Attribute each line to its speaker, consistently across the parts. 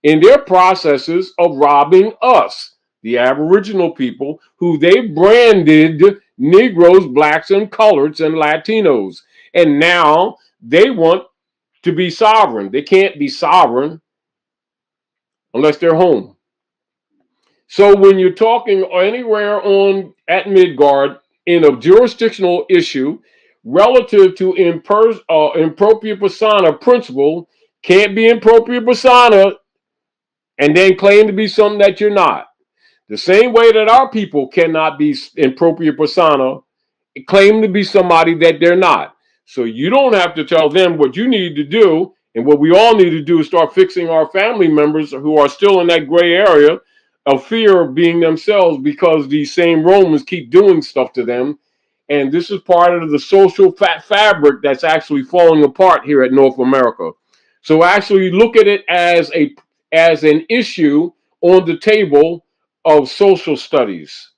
Speaker 1: in their processes of robbing us, the Aboriginal people, who they branded Negroes, blacks, and coloreds and Latinos. And now they want to be sovereign. They can't be sovereign unless they're home. So when you're talking anywhere on at Midgard in a jurisdictional issue relative to impropriate persona principle, can't be impropriate persona and then claim to be something that you're not. The same way that our people cannot be impropriate persona, claim to be somebody that they're not. So you don't have to tell them what you need to do, and what we all need to do is start fixing our family members who are still in that gray area of fear of being themselves because these same Romans keep doing stuff to them. And this is part of the social fabric that's actually falling apart here at North America. So actually look at it as an issue on the table of social studies.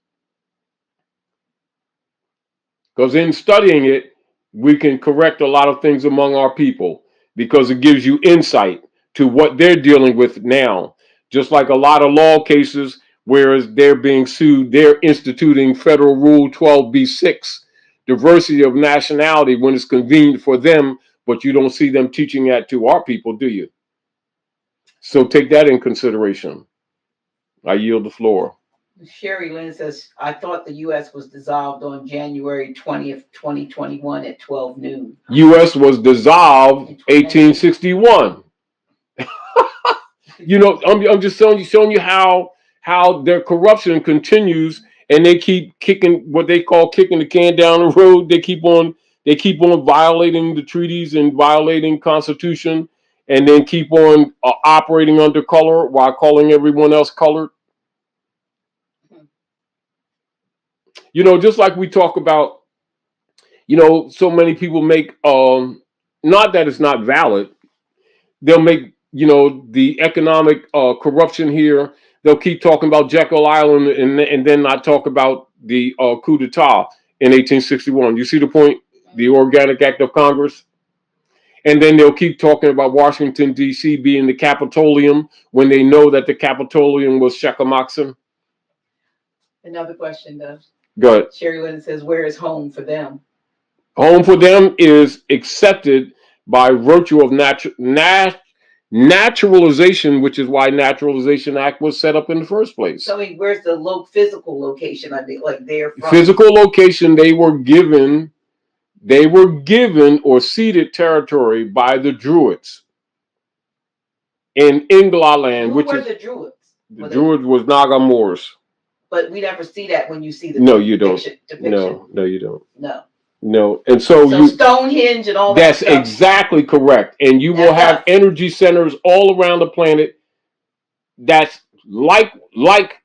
Speaker 1: Because in studying it, we can correct a lot of things among our people because it gives you insight to what they're dealing with now. Just like a lot of law cases, whereas they're being sued, they're instituting Federal Rule 12b-6, diversity of nationality when it's convenient for them, but you don't see them teaching that to our people, do you? So take that in consideration. I yield the floor.
Speaker 2: Sherry Lynn says, I thought the U.S. was dissolved on January 20th, 2021 at 12 noon.
Speaker 1: U.S. was dissolved 1861. You know, I'm just showing you how their corruption continues, and they keep kicking what they call kicking the can down the road. They keep on violating the treaties and violating Constitution, and then keep on operating under color while calling everyone else colored. You know, just like we talk about, you know, so many people make not that it's not valid. They'll make, you know, the economic corruption here. They'll keep talking about Jekyll Island and then not talk about the coup d'etat in 1861. You see the point? The Organic Act of Congress. And then they'll keep talking about Washington, D.C. being the Capitolium when they know that the Capitolium was Shekamoxen.
Speaker 2: Another question, though.
Speaker 1: Go ahead.
Speaker 2: Sherry Lynn says, where is home for them?
Speaker 1: Home for them is accepted by virtue of naturalization, which is why Naturalization Act was set up in the first place.
Speaker 2: So where's the physical location? I think like they're from.
Speaker 1: Physical location, they were given or ceded territory by the Druids in Ingla land.
Speaker 2: Who were the Druids?
Speaker 1: The Druids was Naga Moors.
Speaker 2: But we never see that when you see the
Speaker 1: No, you don't.
Speaker 2: depiction.
Speaker 1: No, you don't.
Speaker 2: No.
Speaker 1: No, and so
Speaker 2: Stonehenge and all that.
Speaker 1: That's stuff. Exactly correct. And you will have energy centers all around the planet that's like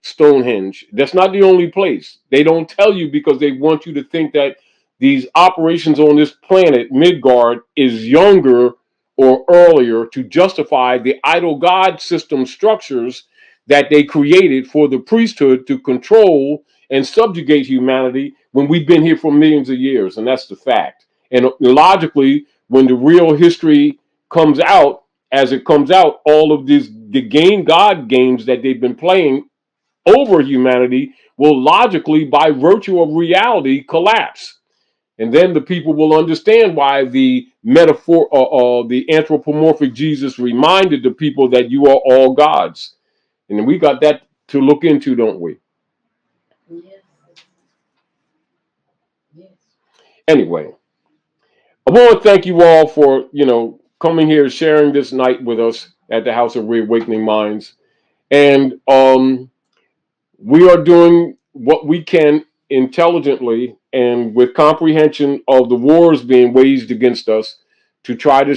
Speaker 1: Stonehenge. That's not the only place. They don't tell you because they want you to think that these operations on this planet, Midgard, is younger or earlier to justify the idol god system structures that they created for the priesthood to control and subjugate humanity when we've been here for millions of years. And that's the fact. And logically, when the real history comes out, as it comes out, all of the God games that they've been playing over humanity will logically, by virtue of reality, collapse. And then the people will understand why the metaphor, the anthropomorphic Jesus reminded the people that you are all gods. And we got that to look into, don't we?
Speaker 2: Yes. Yes.
Speaker 1: Anyway, I want to thank you all for, you know, coming here, sharing this night with us at the House of Reawakening Minds. And we are doing what we can intelligently and with comprehension of the wars being waged against us to try to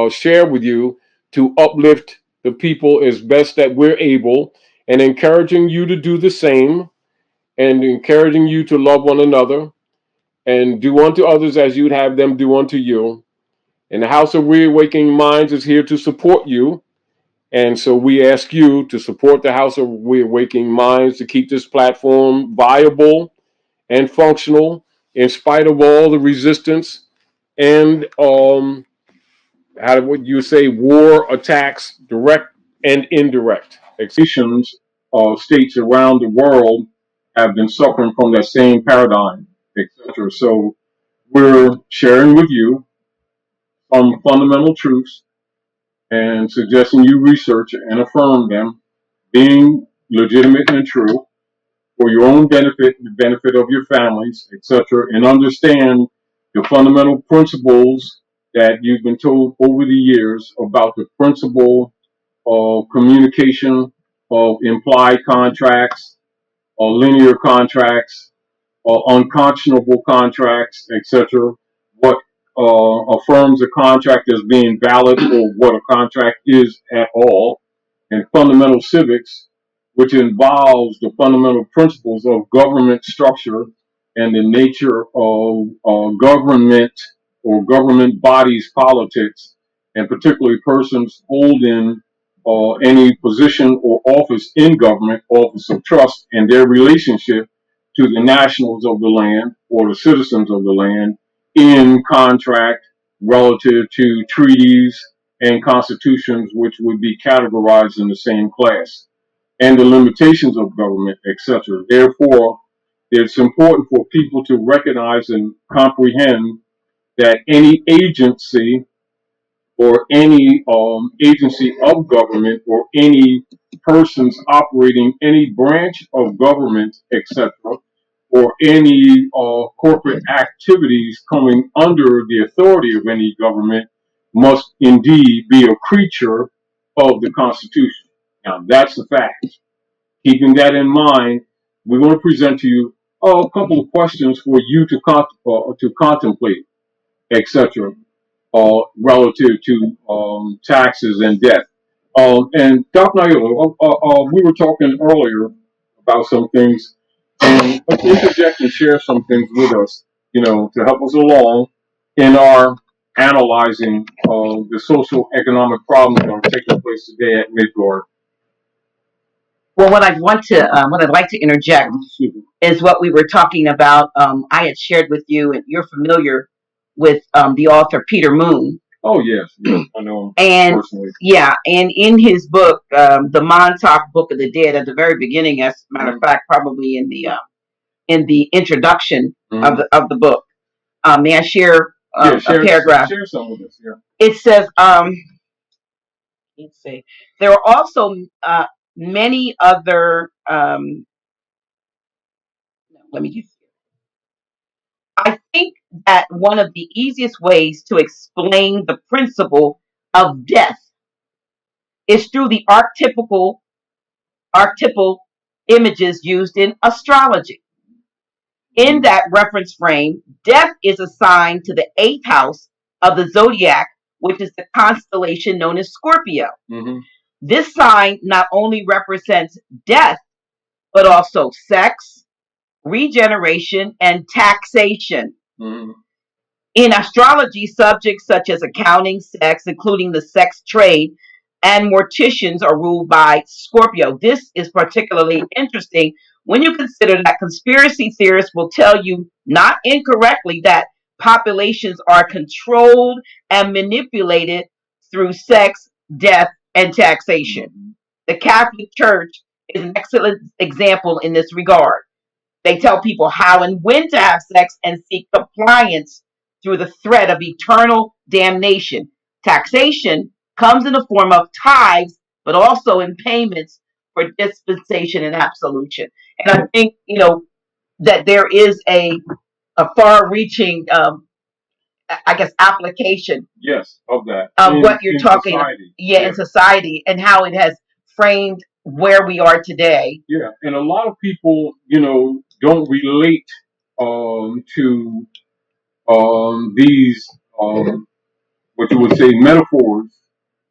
Speaker 1: share with you, to uplift the people as best that we're able, and encouraging you to do the same, and encouraging you to love one another and do unto others as you'd have them do unto you. And the House of Reawakening Minds is here to support you. And so we ask you to support the House of Reawakening Minds to keep this platform viable and functional in spite of all the resistance and how would you say war attacks, direct and indirect. States around the world have been suffering from that same paradigm, etc. So we're sharing with you some fundamental truths and suggesting you research and affirm them, being legitimate and true for your own benefit, the benefit of your families, etc., and understand the fundamental principles that you've been told over the years about the principle of communication, of implied contracts, or linear contracts, or unconscionable contracts, etc. What affirms a contract as being valid, or what a contract is at all, and fundamental civics, which involves the fundamental principles of government structure and the nature of government or government bodies politics, and particularly persons holding any position or office in government, office of trust, and their relationship to the nationals of the land or the citizens of the land in contract relative to treaties and constitutions, which would be categorized in the same class, and the limitations of government, etc. Therefore, it's important for people to recognize and comprehend that any agency or any agency of government or any persons operating any branch of government, etc., or any corporate activities coming under the authority of any government must indeed be a creature of the Constitution. Now, that's the fact. Keeping that in mind, we're going to present to you a couple of questions for you to contemplate, etc., relative to taxes and debt. And Dr. Naila, we were talking earlier about some things, and interject and share some things with us, to help us along in our analyzing the social economic problems that are taking place today at Midgard.
Speaker 2: Well, what I'd like to interject is what we were talking about. I had shared with you, and you're familiar with the author Peter Moon.
Speaker 1: Oh yes, yes, I know him
Speaker 2: And
Speaker 1: personally.
Speaker 2: yeah, and in his book, the Montauk Book of the Dead, at the very beginning, as a matter of fact, probably in the introduction of the book, may I share
Speaker 1: Yeah,
Speaker 2: a paragraph?
Speaker 1: share some with us. Yeah.
Speaker 2: It says, let's see, there are also many other. Let me just. I think that one of the easiest ways to explain the principle of death is through the archetypal images used in astrology. In that reference frame, death is assigned to the eighth house of the zodiac, which is the constellation known as Scorpio.
Speaker 1: Mm-hmm.
Speaker 2: This sign not only represents death, but also sex, regeneration, and taxation.
Speaker 1: Mm-hmm.
Speaker 2: In astrology, subjects such as accounting, sex, including the sex trade, and morticians are ruled by Scorpio. This is particularly interesting when you consider that conspiracy theorists will tell you, not incorrectly, that populations are controlled and manipulated through sex, death, and taxation. The Catholic Church is an excellent example in this regard. They tell people how and when to have sex and seek compliance through the threat of eternal damnation. Taxation comes in the form of tithes, but also in payments for dispensation and absolution. And I think, that there is a far reaching, I guess, application.
Speaker 1: Yes, of that.
Speaker 2: Of what you're talking about.
Speaker 1: Yeah,
Speaker 2: in society and how it has framed where we are today.
Speaker 1: Yeah, and a lot of people, don't relate to these, what you would say, metaphors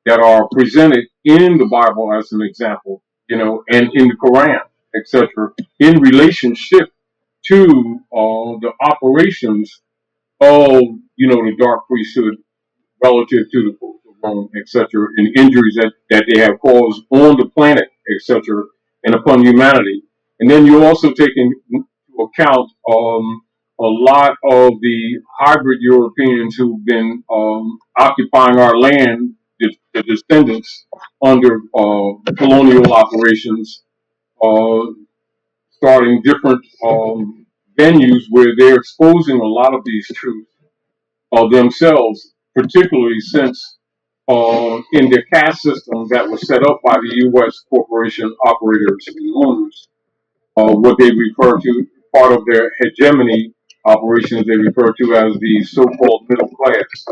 Speaker 1: that are presented in the Bible as an example, and in the Quran, etc., in relationship to the operations of, the dark priesthood relative to the folks of Rome, etc., and injuries that they have caused on the planet, etc., and upon humanity. And then you also take into account a lot of the hybrid Europeans who've been occupying our land the descendants under colonial operations, uh, starting different venues where they're exposing a lot of these truths of themselves, particularly since in their caste system that was set up by the U.S. corporation operators and owners, what they refer to, part of their hegemony operations, they refer to as the so-called middle class.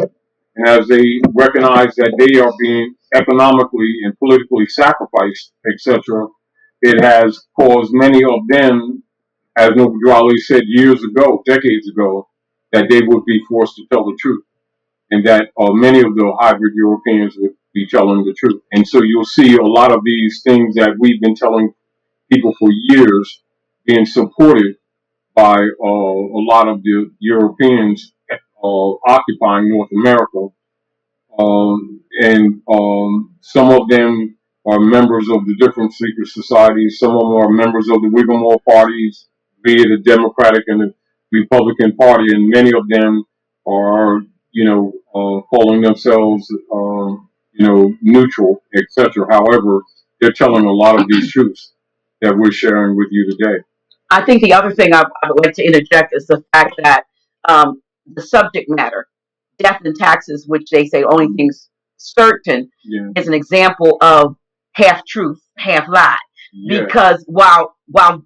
Speaker 1: And as they recognize that they are being economically and politically sacrificed, etc., it has caused many of them, as Noble Ali said years ago, decades ago, that they would be forced to tell the truth, and that many of the hybrid Europeans would be telling the truth. And so you'll see a lot of these things that we've been telling people for years being supported by a lot of the Europeans occupying North America, and some of them are members of the different secret societies. Some of them are members of the Whigmore parties, be it the Democratic and the Republican Party, and many of them are, calling themselves, neutral, etc. However, they're telling a lot of these truths that we're sharing with you today.
Speaker 2: I think the other thing I would like to interject is the fact that the subject matter, death and taxes, which they say only things certain,
Speaker 1: Yeah.
Speaker 2: is an example of half truth, half lie.
Speaker 1: Yeah.
Speaker 2: Because while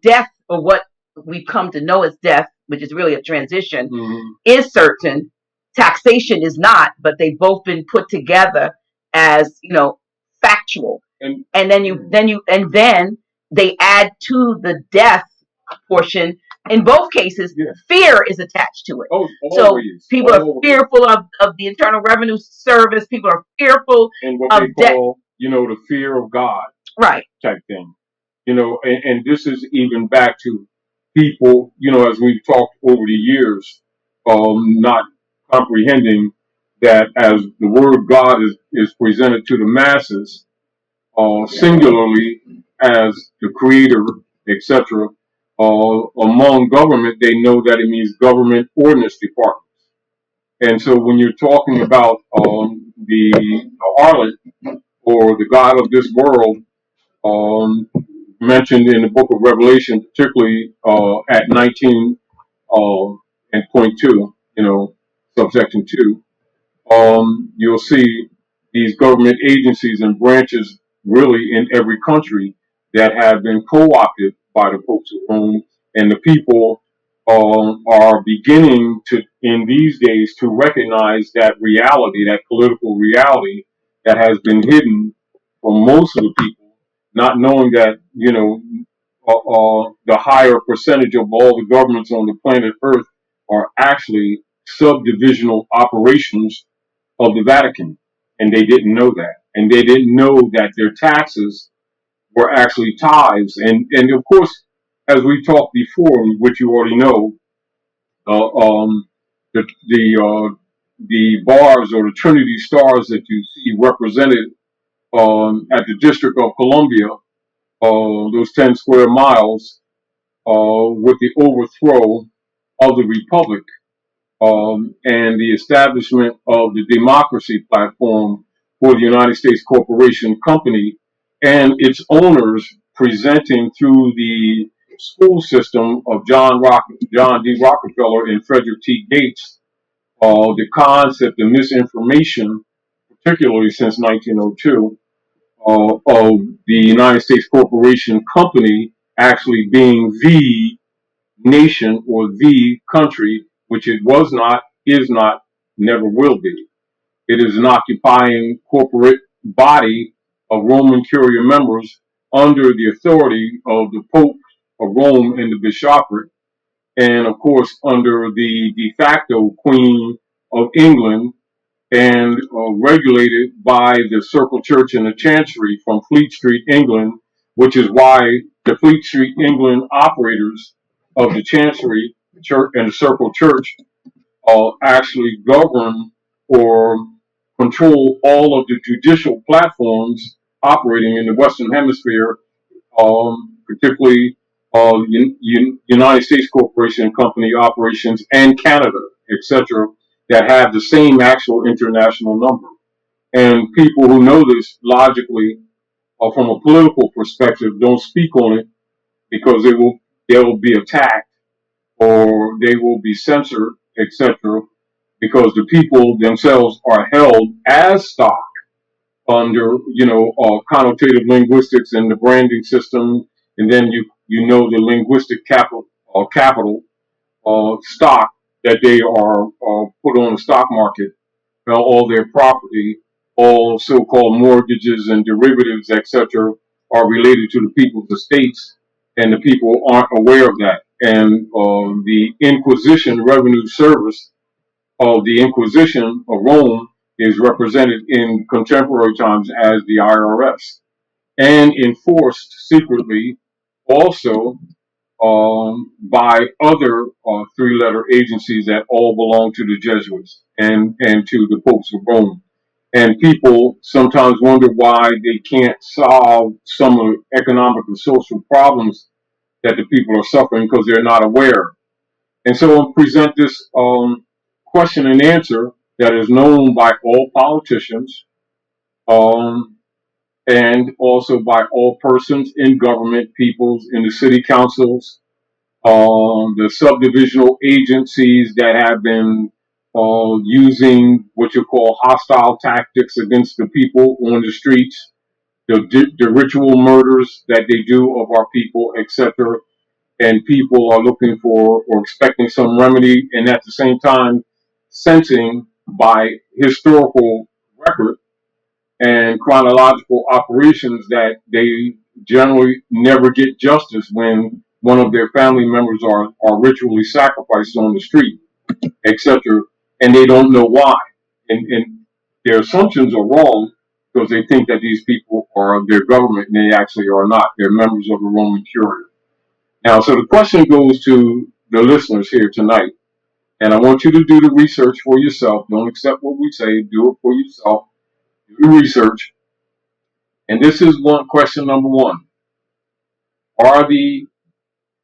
Speaker 2: death, or what we've come to know as death, which is really a transition, is certain, taxation is not. But they've both been put together as factual, and then they add to the death portion. In both cases, fear is attached to it.
Speaker 1: Oh,
Speaker 2: so
Speaker 1: always,
Speaker 2: people are fearful of the Internal Revenue Service. People are fearful
Speaker 1: and what
Speaker 2: of
Speaker 1: they call, the fear of God,
Speaker 2: right?
Speaker 1: Type thing. And this is even back to people, as we've talked over the years, not comprehending that as the word of God is presented to the masses, singularly as the creator, etc., among government, they know that it means government ordinance departments. And so when you're talking about the harlot or the God of this world, mentioned in the book of Revelation, particularly at 19 and point 2, subsection 2, you'll see these government agencies and branches really in every country that have been co-opted by the popes of Rome, and the people are beginning to, in these days, to recognize that reality, that political reality that has been hidden from most of the people, not knowing that, the higher percentage of all the governments on the planet Earth are actually subdivisional operations of the Vatican, and they didn't know that, and they didn't know that their taxes were actually tithes, and of course, as we talked before, which you already know, uh, um, the the bars or the Trinity stars that you see represented at the District of Columbia, those 10 square miles, with the overthrow of the Republic, and the establishment of the democracy platform for the United States Corporation Company and its owners presenting through the school system of John D. Rockefeller and Frederick T. Gates, the concept of misinformation, particularly since 1902, of the United States Corporation Company actually being the nation or the country, which it was not, is not, never will be. It is an occupying corporate body of Roman Curia members under the authority of the Pope of Rome and the bishopric, and of course under the de facto Queen of England, and regulated by the Circle Church and the Chancery from Fleet Street, England, which is why the Fleet Street, England operators of the Chancery Church and the Circle Church actually govern or control all of the judicial platforms operating in the Western Hemisphere, particularly United States Corporation Company operations and Canada, etc., that have the same actual international number. And people who know this logically or from a political perspective don't speak on it because they will be attacked or they will be censored, etc. Because the people themselves are held as stock under, connotative linguistics and the branding system, and then you know the linguistic capital stock that they are put on the stock market. All their property, all so-called mortgages and derivatives, etc., are related to the people's estates, and the people aren't aware of that. And the Inquisition Revenue Service of the Inquisition of Rome is represented in contemporary times as the IRS and enforced secretly also by other three-letter agencies that all belong to the Jesuits and to the popes of Rome. And people sometimes wonder why they can't solve some of the economic and social problems that the people are suffering because they're not aware. And so I'll present this question and answer that is known by all politicians um, and also by all persons in government, peoples in the city councils, the subdivisional agencies that have been using what you call hostile tactics against the people on the streets, the ritual murders that they do of our people, etc. And people are looking for or expecting some remedy, and at the same time, sensing by historical record and chronological operations that they generally never get justice when one of their family members are ritually sacrificed on the street, etc. And they don't know why. And their assumptions are wrong because they think that these people are their government and they actually are not. They're members of the Roman Curia. Now, so the question goes to the listeners here tonight. And I want you to do the research for yourself. Don't accept what we say. Do it for yourself. Do the research. And this is one question number one. Are the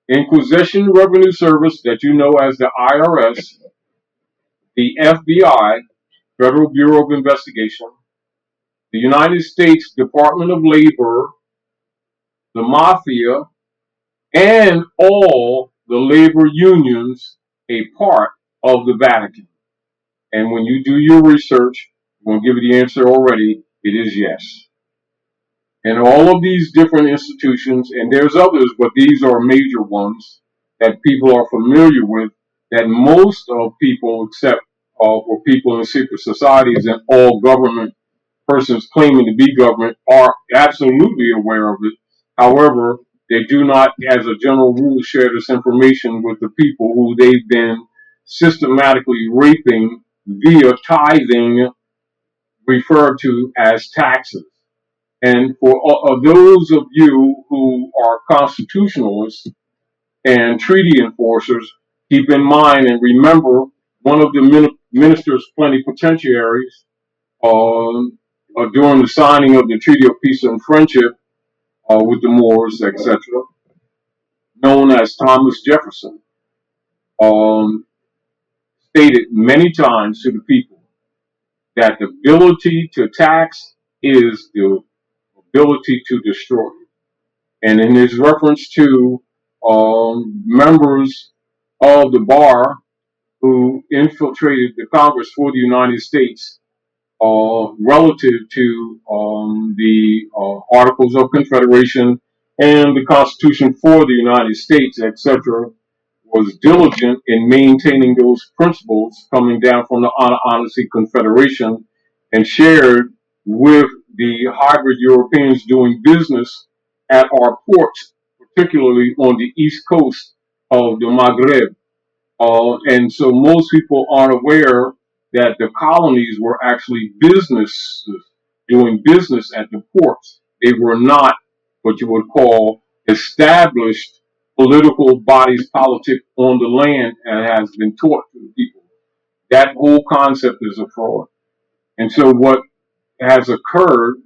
Speaker 1: Inquisition Revenue Service, that you know as the IRS, the FBI, Federal Bureau of Investigation, the United States Department of Labor, the Mafia, and all the labor unions a part of the Vatican? And when you do your research, I'm going to give you the answer already. It is yes. And all of these different institutions, and there's others, but these are major ones that people are familiar with, that most of people, except for people in secret societies and all government persons claiming to be government, are absolutely aware of it. However, they do not, as a general rule, share this information with the people who they've been systematically raping via tithing, referred to as taxes. And for those of you who are constitutionalists and treaty enforcers, keep in mind and remember one of the ministers plenipotentiaries during the signing of the Treaty of Peace and Friendship with the Moors, etc., known as Thomas Jefferson, um, stated many times to the people that the ability to tax is the ability to destroy. And in his reference to members of the bar who infiltrated the Congress for the United States relative to the Articles of Confederation and the Constitution for the United States, etc., was diligent in maintaining those principles coming down from the Honor Honesty Confederation and shared with the hybrid Europeans doing business at our ports, particularly on the east coast of the Maghreb. And so most people aren't aware that the colonies were actually businesses doing business at the ports. They were not what you would call established political bodies, politics on the land, and has been taught to the people. That whole concept is a fraud. And so what has occurred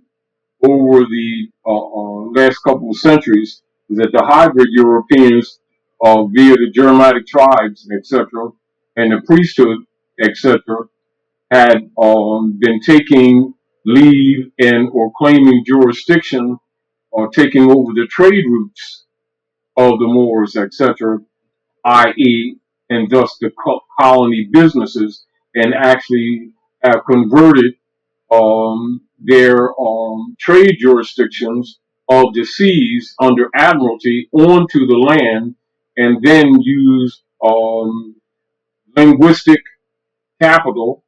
Speaker 1: over the last couple of centuries is that the hybrid Europeans, via the Germanic tribes, etc., and the priesthood, etc., had been taking leave and or claiming jurisdiction or taking over the trade routes of the Moors, etc., i.e., and thus the colony businesses, and actually have converted their trade jurisdictions of the seas under admiralty onto the land, and then use linguistic capital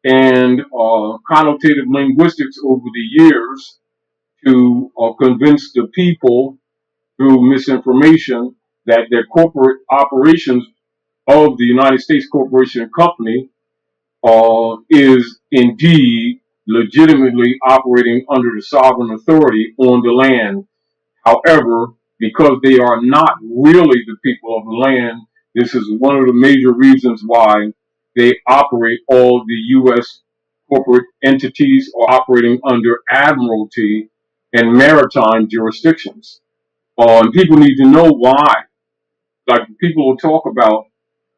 Speaker 1: and connotative linguistics over the years to convince the people through misinformation that their corporate operations of the United States Corporation Company is indeed legitimately operating under the sovereign authority on the land. However, because they are not really the people of the land, this is one of the major reasons why they operate all the U.S. corporate entities are operating under admiralty and maritime jurisdictions. And people need to know why. Like people will talk about,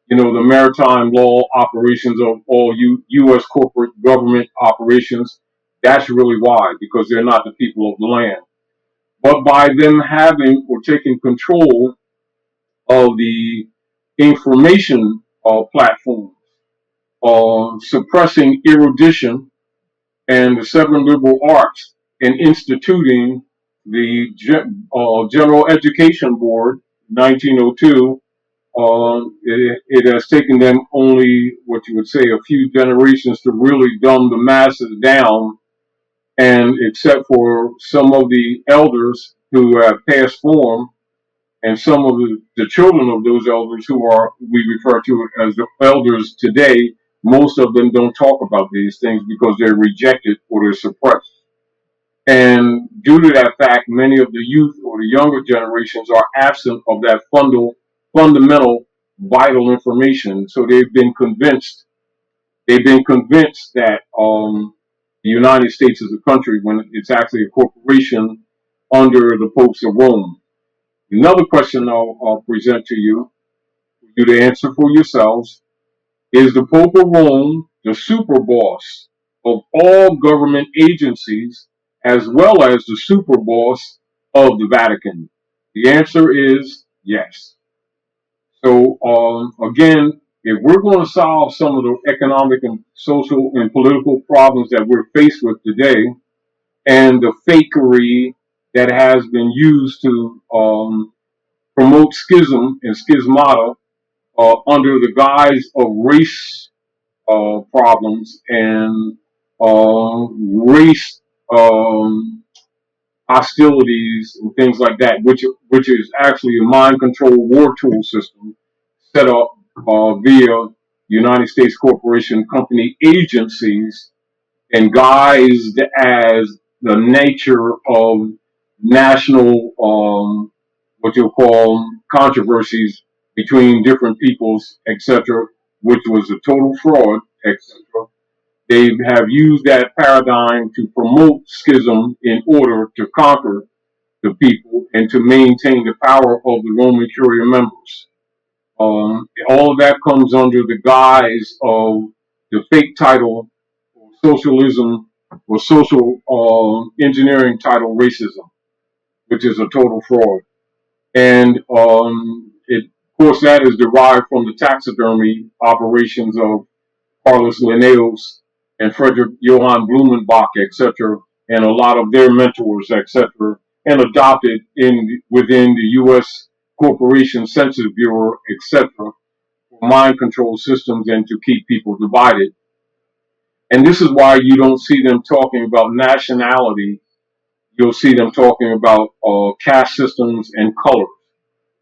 Speaker 1: the maritime law operations of all U.S. corporate government operations. That's really why, because they're not the people of the land. But by them having or taking control of the information platforms, suppressing erudition and the seven liberal arts, and instituting the General Education Board, 1902. It has taken them only, what you would say, a few generations to really dumb the masses down. And except for some of the elders who have passed form, and some of the children of those elders who are, we refer to as the elders today, most of them don't talk about these things because they're rejected or they're suppressed. And due to that fact, many of the youth or the younger generations are absent of that fundamental, vital information. So they've been convinced. They've been convinced that the United States is a country when it's actually a corporation under the popes of Rome. Another question I'll present to you, for you to answer for yourselves, is the Pope of Rome the super boss of all government agencies as well as the super boss of the Vatican? The answer is yes. So, again, if we're going to solve some of the economic and social and political problems that we're faced with today, and the fakery that has been used to promote schism and schismata under the guise of race problems and race hostilities and things like that, which is actually a mind control war tool system set up via United States Corporation Company agencies and guised as the nature of national, what you'll call controversies between different peoples, etc., which was a total fraud, etc. They have used that paradigm to promote schism in order to conquer the people and to maintain the power of the Roman Curia members. All of that comes under the guise of the fake title, socialism, or social engineering title, racism, which is a total fraud. And of course, that is derived from the taxidermy operations of Carlos Linnaeus and Frederick Johann Blumenbach, etc., and a lot of their mentors, etc., and adopted within the U.S. Corporation Census Bureau, etc., for mind control systems and to keep people divided. And this is why you don't see them talking about nationality. You'll see them talking about caste systems and colors.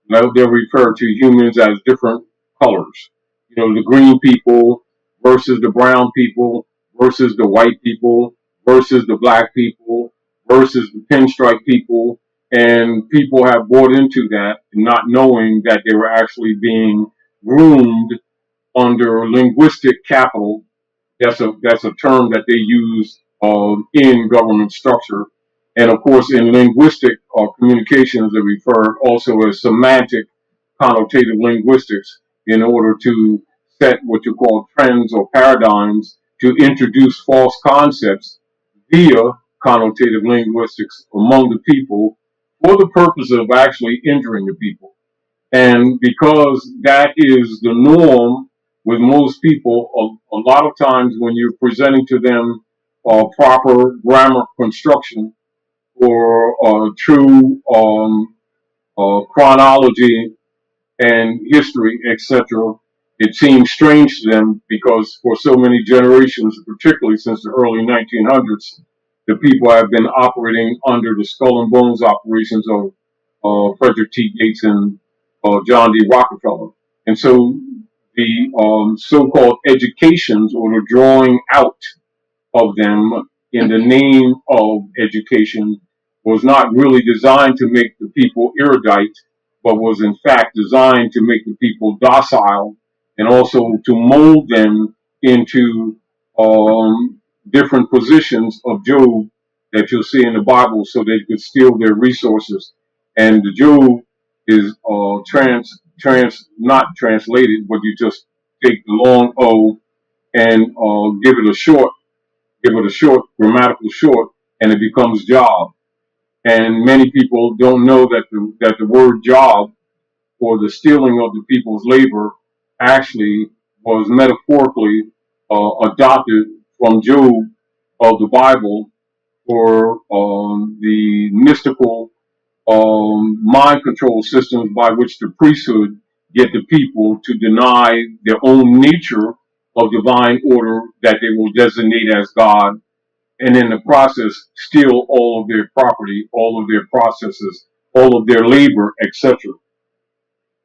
Speaker 1: They'll refer to humans as different colors. The green people versus the brown people versus the white people versus the black people versus the pinstripe people. And people have bought into that, not knowing that they were actually being groomed under linguistic capital. That's a term that they use in government structure, and of course in linguistic communications they refer also as semantic connotative linguistics in order to set what you call trends or paradigms to introduce false concepts via connotative linguistics among the people for the purpose of actually injuring the people. And because that is the norm with most people, a lot of times when you're presenting to them proper grammar construction or true chronology and history, etc., it seems strange to them because for so many generations, particularly since the early 1900s, the people have been operating under the skull and bones operations of Frederick T. Gates and John D. Rockefeller. And so the so-called educations or the drawing out of them in the name of education was not really designed to make the people erudite, but was in fact designed to make the people docile and also to mold them into different positions of Job that you'll see in the Bible so they could steal their resources. And the Job is not translated, but you just take the long O and give it a short, grammatical short, and it becomes job. And many people don't know that the word job or the stealing of the people's labor actually was metaphorically adopted from Job of the Bible for the mystical mind control systems by which the priesthood get the people to deny their own nature of divine order that they will designate as God, and in the process steal all of their property, all of their processes, all of their labor, etc.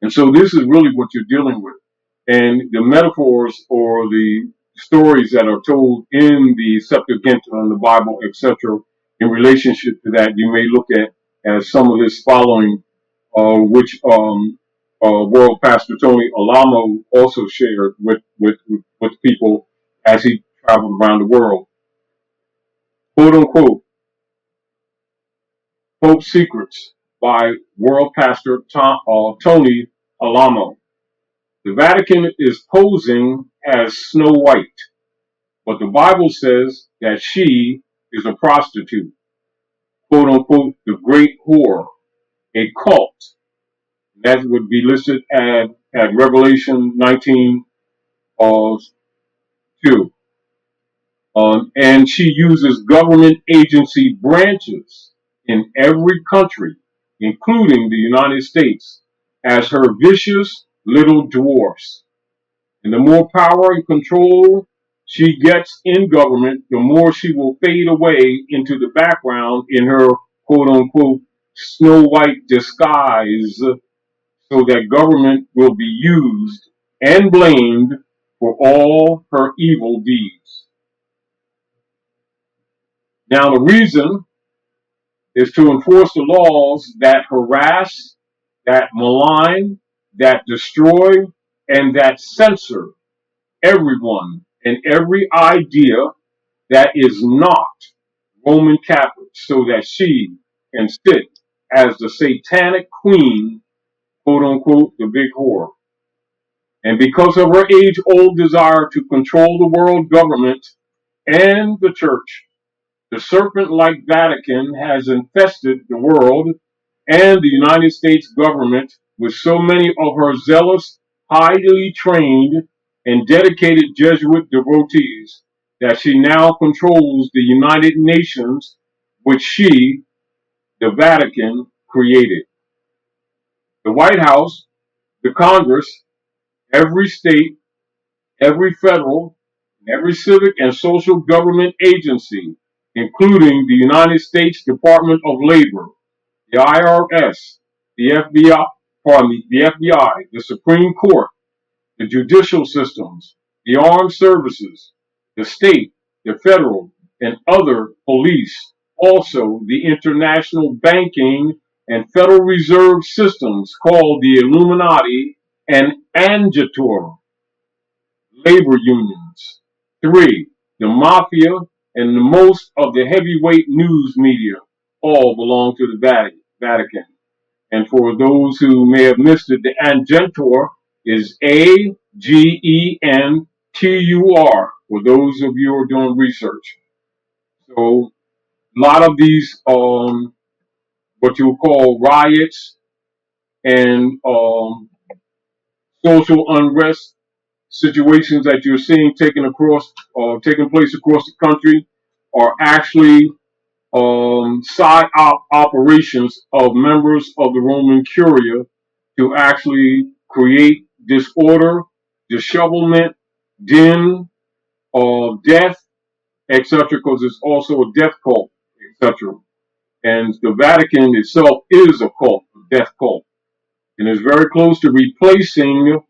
Speaker 1: And so this is really what you're dealing with. And the metaphors or the stories that are told in the Septuagint and the Bible, etc., in relationship to that, you may look at as some of this following, which World Pastor Tony Alamo also shared with people as he traveled around the world. Quote unquote, Pope Secrets by World Pastor Tony Alamo. The Vatican is posing as Snow White, but the Bible says that she is a prostitute. Quote unquote, the great whore, a cult. That would be listed at Revelation 19, 2. And she uses government agency branches in every country, including the United States, as her vicious little dwarfs. And the more power and control she gets in government, the more she will fade away into the background in her quote unquote Snow White disguise, so that government will be used and blamed for all her evil deeds. Now, the reason is to enforce the laws that harass, that malign, that destroy, and that censor everyone and every idea that is not Roman Catholic, so that she can sit as the satanic queen, quote unquote, the big whore. And because of her age old desire to control the world government and the church, the serpent like Vatican has infested the world and the United States government with so many of her zealous, highly trained, and dedicated Jesuit devotees that she now controls the United Nations, which she, the Vatican, created. The White House, the Congress, every state, every federal, every civic and social government agency, including the United States Department of Labor, the IRS, the FBI, the FBI, the Supreme Court, the judicial systems, the armed services, the state, the federal, and other police, also the international banking and Federal Reserve systems called the Illuminati and Angitur, labor unions. 3. The mafia and most of the heavyweight news media all belong to the Vatican. And for those who may have missed it, the Angentur is Agentur, for those of you who are doing research. So A lot of these what you would call riots and social unrest situations that you're seeing taking place across the country are actually operations of members of the Roman Curia to actually create disorder, dishevelment, din, death, etc. Because it's also a death cult, etc. And the Vatican itself is a cult, a death cult, and is very close to replacing.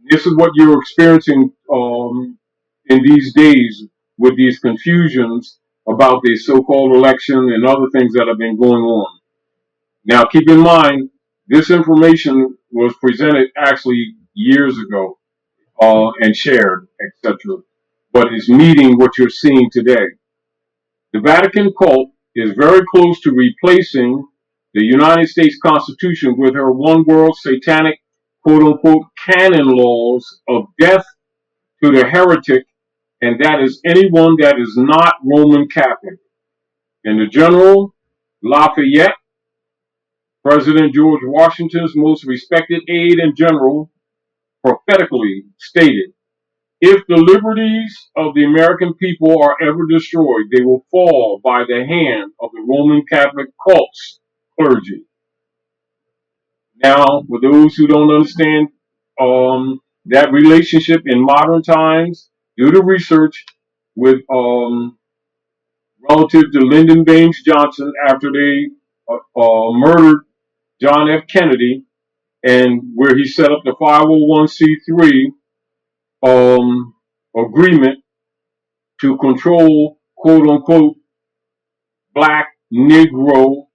Speaker 1: This is what you're experiencing in these days with these confusions about the so-called election and other things that have been going on. Now, keep in mind, this information was presented actually years ago and shared, etc. But it's meeting what you're seeing today. The Vatican cult is very close to replacing the United States Constitution with her one world satanic quote unquote canon laws of death to the heretic, and that is anyone that is not Roman Catholic. And the General Lafayette, President George Washington's most respected aide and general, prophetically stated, if the liberties of the American people are ever destroyed, they will fall by the hand of the Roman Catholic cult's clergy. Now, for those who don't understand that relationship in modern times, do the research with relative to Lyndon Baines Johnson after they murdered John F. Kennedy, and where he set up the 501c3 agreement to control quote unquote black Negro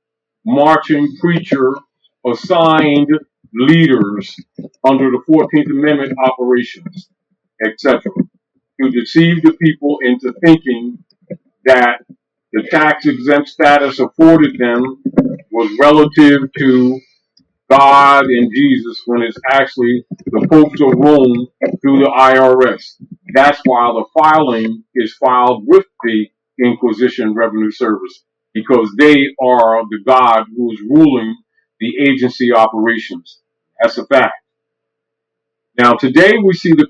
Speaker 1: marching preacher assigned leaders under the 14th Amendment operations, etc., to deceive the people into thinking that the tax exempt status afforded them was relative to God and Jesus when it's actually the popes of Rome through the IRS. That's why the filing is filed with the Inquisition Revenue Service, because they are the God who is ruling the agency operations. That's a fact. Now, today we see the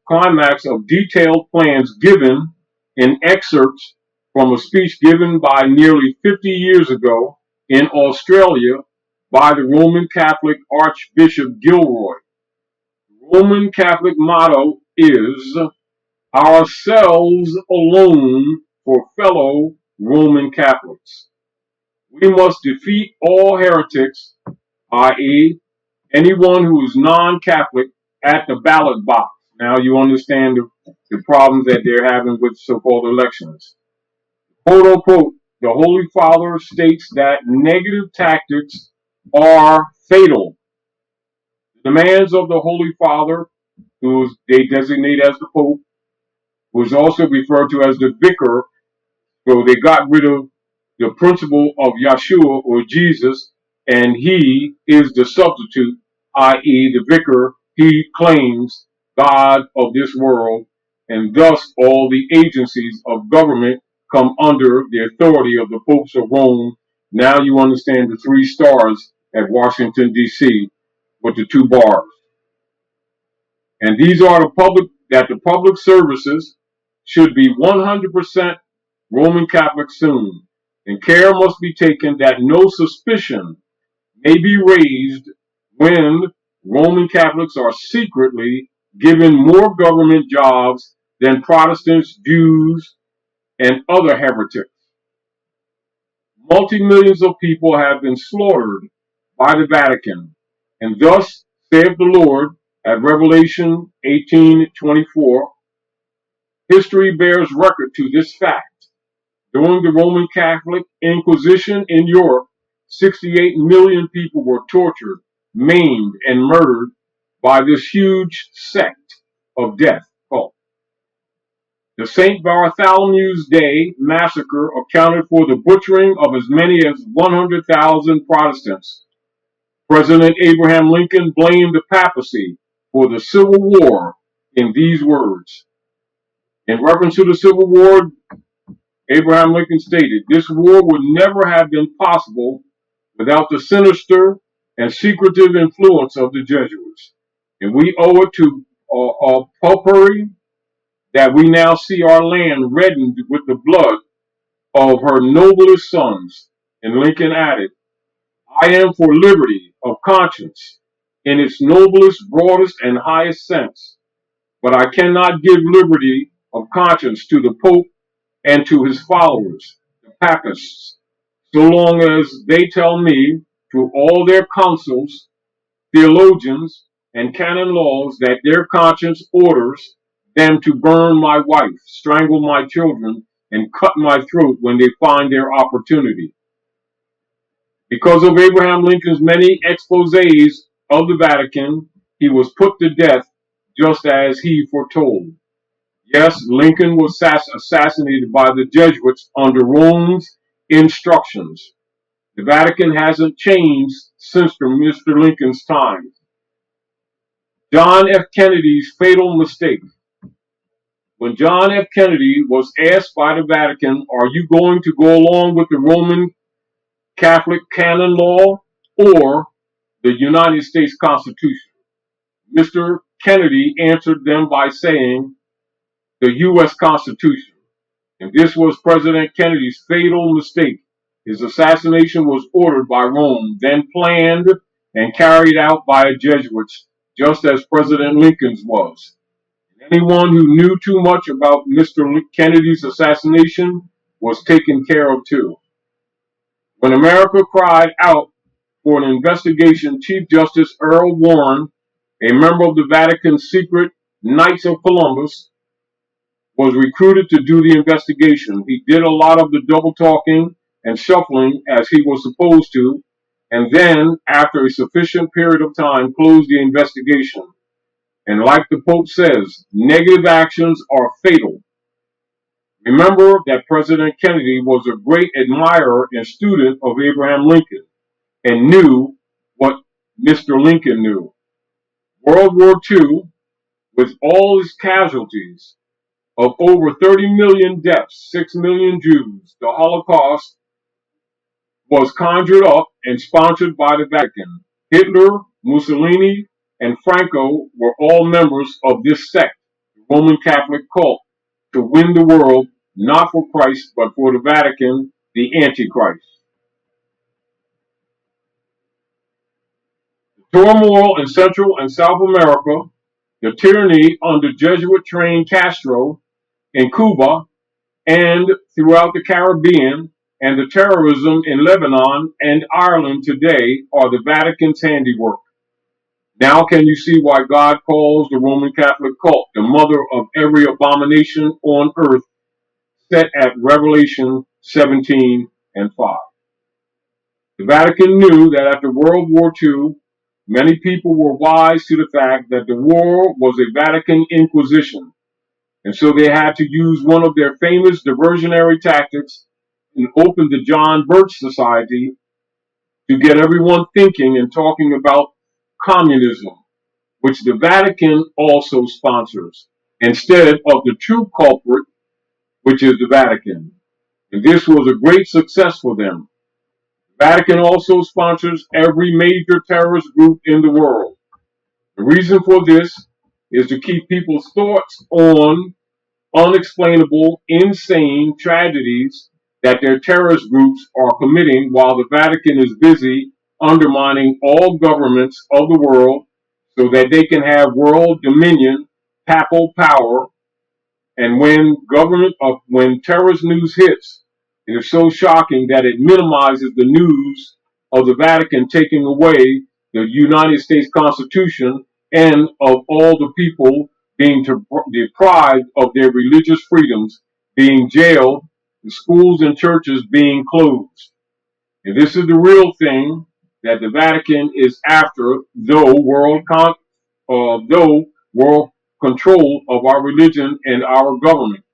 Speaker 1: climax of detailed plans given in excerpts from a speech given by nearly 50 years ago in Australia by the Roman Catholic Archbishop Gilroy. The Roman Catholic motto is ourselves alone for fellow Roman Catholics. We must defeat all heretics, i.e., anyone who is non-Catholic, at the ballot box. Now you understand the problems that they're having with so-called elections. Quote unquote, the Holy Father states that negative tactics are fatal. The demands of the Holy Father, who they designate as the Pope, who is also referred to as the Vicar, so they got rid of the principle of Yeshua or Jesus, and he is the substitute, i.e., the Vicar. He claims God of this world, and thus all the agencies of government come under the authority of the popes of Rome. Now you understand the three stars at Washington, D.C., with the two bars. And these are the public services should be 100% Roman Catholic soon, and care must be taken that no suspicion may be raised when Roman Catholics are secretly given more government jobs than Protestants, Jews, and other heretics. Multi-millions of people have been slaughtered by the Vatican, and thus saith the Lord at Revelation 18:24, history bears record to this fact. During the Roman Catholic Inquisition in Europe, 68 million people were tortured, maimed, and murdered by this huge sect of death cult. The St. Bartholomew's Day massacre accounted for the butchering of as many as 100,000 Protestants. President Abraham Lincoln blamed the papacy for the Civil War in these words. In reference to the Civil War, Abraham Lincoln stated, "This war would never have been possible without the sinister and secretive influence of the Jesuits. And we owe it to Popery that we now see our land reddened with the blood of her noblest sons." And Lincoln added, "I am for liberty of conscience in its noblest, broadest, and highest sense, but I cannot give liberty of conscience to the Pope and to his followers, the Papists, so long as they tell me, through all their councils, theologians, and canon laws, that their conscience orders them to burn my wife, strangle my children, and cut my throat when they find their opportunity." Because of Abraham Lincoln's many exposés of the Vatican, he was put to death just as he foretold. Yes, Lincoln was assassinated by the Jesuits under Rome's instructions. The Vatican hasn't changed since Mr. Lincoln's time. John F. Kennedy's fatal mistake. When John F. Kennedy was asked by the Vatican, "Are you going to go along with the Roman Catholic canon law or the United States Constitution?" Mr. Kennedy answered them by saying, "The U.S. Constitution." And this was President Kennedy's fatal mistake. His assassination was ordered by Rome, then planned and carried out by Jesuits, just as President Lincoln's was. Anyone who knew too much about Mr. Kennedy's assassination was taken care of too. When America cried out for an investigation, Chief Justice Earl Warren, a member of the Vatican's secret Knights of Columbus, was recruited to do the investigation. He did a lot of the double talking and shuffling as he was supposed to, and then, after a sufficient period of time, closed the investigation. And like the Pope says, negative actions are fatal. Remember that President Kennedy was a great admirer and student of Abraham Lincoln and knew what Mr. Lincoln knew. World War II, with all its casualties of over 30 million deaths, 6 million Jews, the Holocaust was conjured up and sponsored by the Vatican. Hitler, Mussolini, and Franco were all members of this sect, the Roman Catholic cult, to win the world, not for Christ, but for the Vatican, the Antichrist. The turmoil in Central and South America, the tyranny under Jesuit-trained Castro in Cuba and throughout the Caribbean, and the terrorism in Lebanon and Ireland today are the Vatican's handiwork. Now can you see why God calls the Roman Catholic cult the mother of every abomination on earth, set at Revelation 17 and 5. The Vatican knew that after World War II, many people were wise to the fact that the war was a Vatican inquisition, and so they had to use one of their famous diversionary tactics and open the John Birch Society to get everyone thinking and talking about communism, which the Vatican also sponsors, instead of the true culprit, which is the Vatican. And this was a great success for them. The Vatican also sponsors every major terrorist group in the world. The reason for this is to keep people's thoughts on unexplainable, insane tragedies that their terrorist groups are committing while the Vatican is busy undermining all governments of the world so that they can have world dominion, papal power. And when terrorist news hits, it is so shocking that it minimizes the news of the Vatican taking away the United States Constitution and of all the people being deprived of their religious freedoms, being jailed, the schools and churches being closed. And this is the real thing that the Vatican is after, though world control of our religion and our government.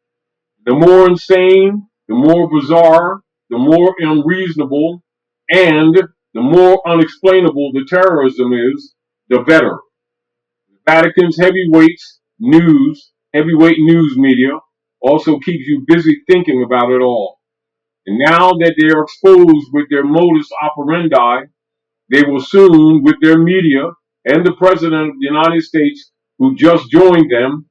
Speaker 1: The more insane, the more bizarre, the more unreasonable, and the more unexplainable the terrorism is, the better. The Vatican's heavyweight news media also keeps you busy thinking about it all. And now that they are exposed with their modus operandi, they will soon, with their media and the President of the United States, who just joined them,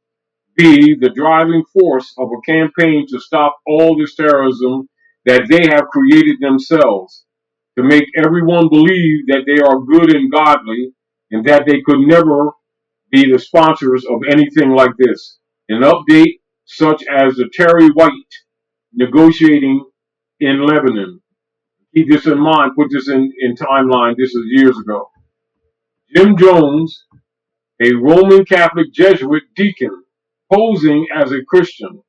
Speaker 1: be the driving force of a campaign to stop all this terrorism that they have created themselves, to make everyone believe that they are good and godly and that they could never be the sponsors of anything like this. An update such as the Terry White negotiating in Lebanon. Keep this in mind, put this in timeline. This is years ago. Jim Jones, a Roman Catholic Jesuit deacon posing as a Christian,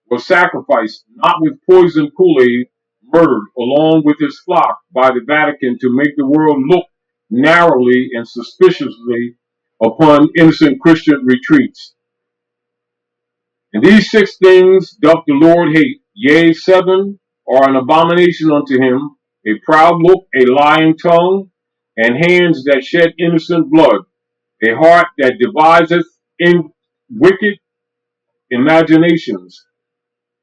Speaker 1: was sacrificed, not with poisoned Kool-Aid, murdered along with his flock by the Vatican to make the world look narrowly and suspiciously upon innocent Christian retreats. And these 6 things doth the Lord hate, yea, 7 are an abomination unto him, a proud look, a lying tongue, and hands that shed innocent blood, a heart that deviseth in wicked imaginations,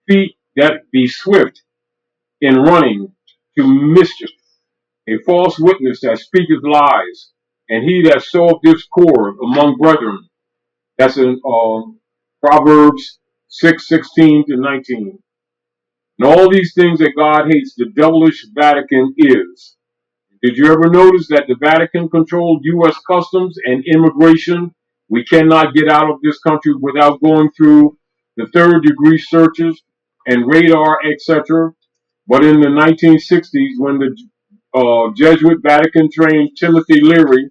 Speaker 1: feet that be swift in running to mischief, a false witness that speaketh lies, and he that soweth discord among brethren. That's in Proverbs 6:16-19. And all these things that God hates, the devilish Vatican is. Did you ever notice that the Vatican controlled U.S. customs and immigration? We cannot get out of this country without going through the third-degree searches and radar, etc. But in the 1960s, when the Jesuit Vatican-trained Timothy Leary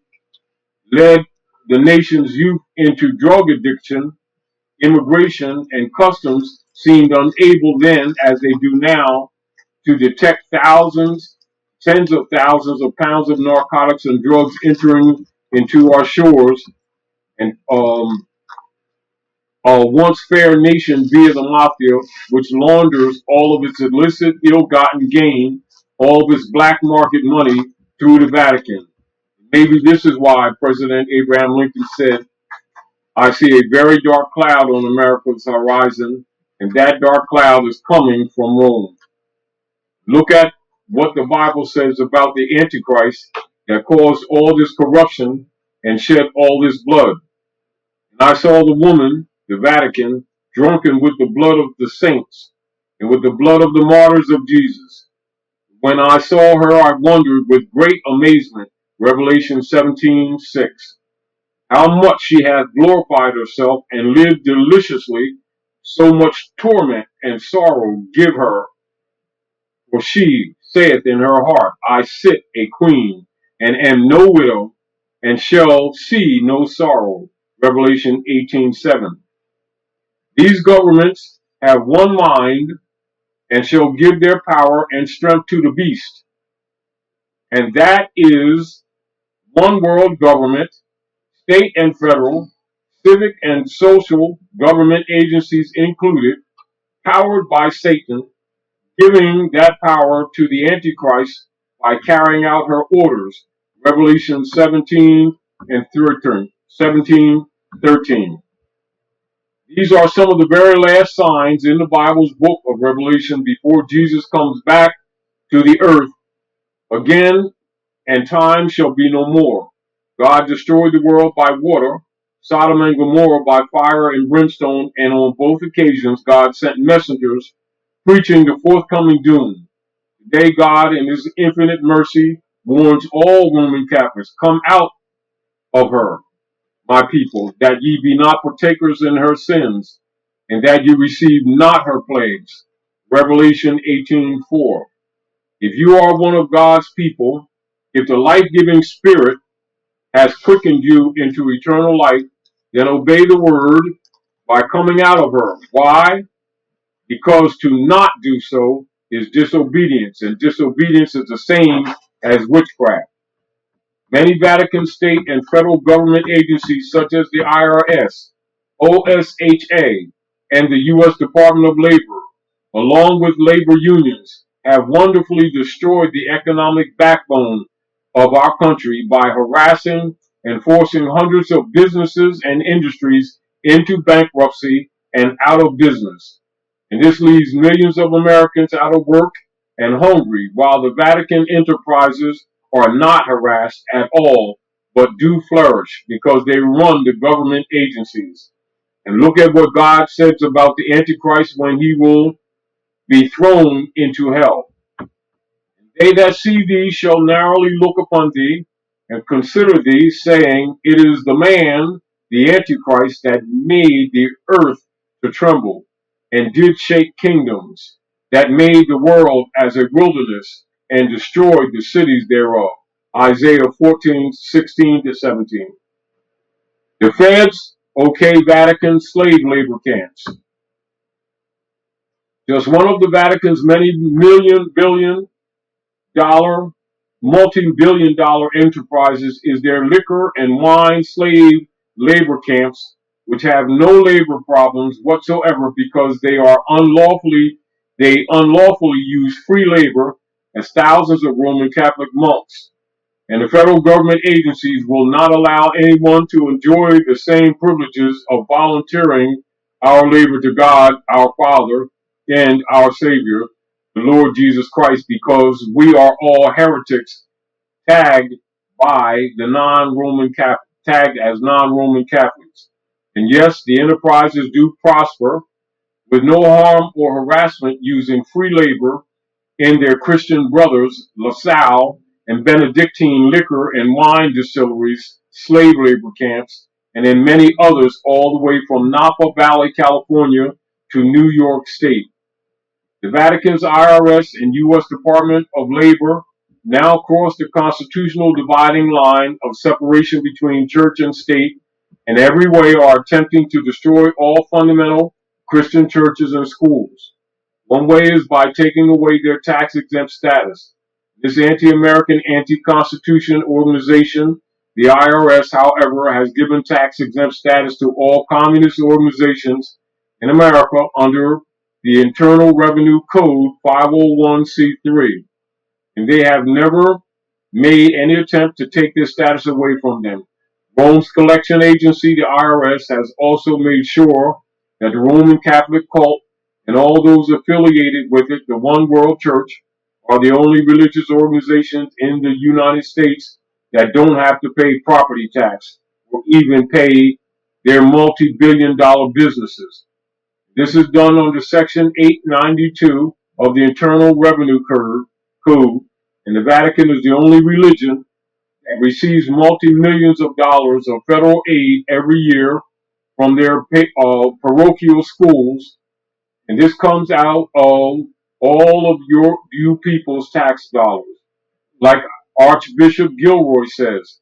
Speaker 1: led the nation's youth into drug addiction, immigration and customs seemed unable then, as they do now, to detect thousands, tens of thousands of pounds of narcotics and drugs entering into our shores, and a once fair nation via the mafia, which launders all of its illicit, ill-gotten gain, all of its black market money through the Vatican. Maybe this is why President Abraham Lincoln said, I see a very dark cloud on America's horizon, and that dark cloud is coming from Rome. Look at what the Bible says about the Antichrist that caused all this corruption and shed all this blood. And I saw the woman, the Vatican, drunken with the blood of the saints and with the blood of the martyrs of Jesus. When I saw her, I wondered with great amazement. Revelation 17:6. How much she hath glorified herself and lived deliciously, so much torment and sorrow give her. For she saith in her heart, I sit a queen, and am no widow, and shall see no sorrow. Revelation 18:7. These governments have one mind, and shall give their power and strength to the beast. And that is one world government, state and federal, civic and social government agencies included, powered by Satan, giving that power to the Antichrist by carrying out her orders. Revelation 17 and 13. 17:13. These are some of the very last signs in the Bible's book of Revelation before Jesus comes back to the earth again, and time shall be no more. God destroyed the world by water, Sodom and Gomorrah by fire and brimstone, and on both occasions God sent messengers preaching the forthcoming doom. Today God, in his infinite mercy, warns all Roman Catholics, come out of her, my people, that ye be not partakers in her sins, and that ye receive not her plagues. Revelation 18:4. If you are one of God's people, if the life-giving Spirit has quickened you into eternal life, then obey the word by coming out of her. Why? Because to not do so is disobedience, and disobedience is the same as witchcraft. Many Vatican state and federal government agencies such as the IRS, OSHA, and the U.S. Department of Labor, along with labor unions, have wonderfully destroyed the economic backbone of our country by harassing and forcing hundreds of businesses and industries into bankruptcy and out of business. And this leaves millions of Americans out of work and hungry, while the Vatican enterprises are not harassed at all, but do flourish because they run the government agencies. And look at what God says about the Antichrist when he will be thrown into hell. They that see thee shall narrowly look upon thee and consider thee, saying, it is the man, the Antichrist, that made the earth to tremble, and did shake kingdoms, that made the world as a wilderness, and destroyed the cities thereof. Isaiah 14:16 to 17. The feds, okay, Vatican slave labor camps. Just one of the Vatican's many dollar, multi-billion dollar enterprises is their liquor and wine slave labor camps, which have no labor problems whatsoever because they unlawfully use free labor as thousands of Roman Catholic monks. And the federal government agencies will not allow anyone to enjoy the same privileges of volunteering our labor to God, our Father, and our Savior, the Lord Jesus Christ, because we are all heretics tagged by the tagged as non-Roman Catholics. And yes, the enterprises do prosper with no harm or harassment using free labor in their Christian brothers, LaSalle and Benedictine liquor and wine distilleries, slave labor camps, and in many others all the way from Napa Valley, California to New York State. The Vatican's IRS and U.S. Department of Labor now cross the constitutional dividing line of separation between church and state, and every way are attempting to destroy all fundamental Christian churches and schools. One way is by taking away their tax-exempt status. This anti-American, anti-Constitution organization, the IRS, however, has given tax-exempt status to all communist organizations in America under the Internal Revenue Code 501c3, and they have never made any attempt to take this status away from them. Rome's collection agency, the IRS, has also made sure that the Roman Catholic cult and all those affiliated with it, the One World Church, are the only religious organizations in the United States that don't have to pay property tax or even pay their multi-billion dollar businesses. This is done under Section 892 of the Internal Revenue Code, and the Vatican is the only religion that receives multi-millions of dollars of federal aid every year from their parochial schools, and this comes out of all of you people's tax dollars. Like Archbishop Gilroy says,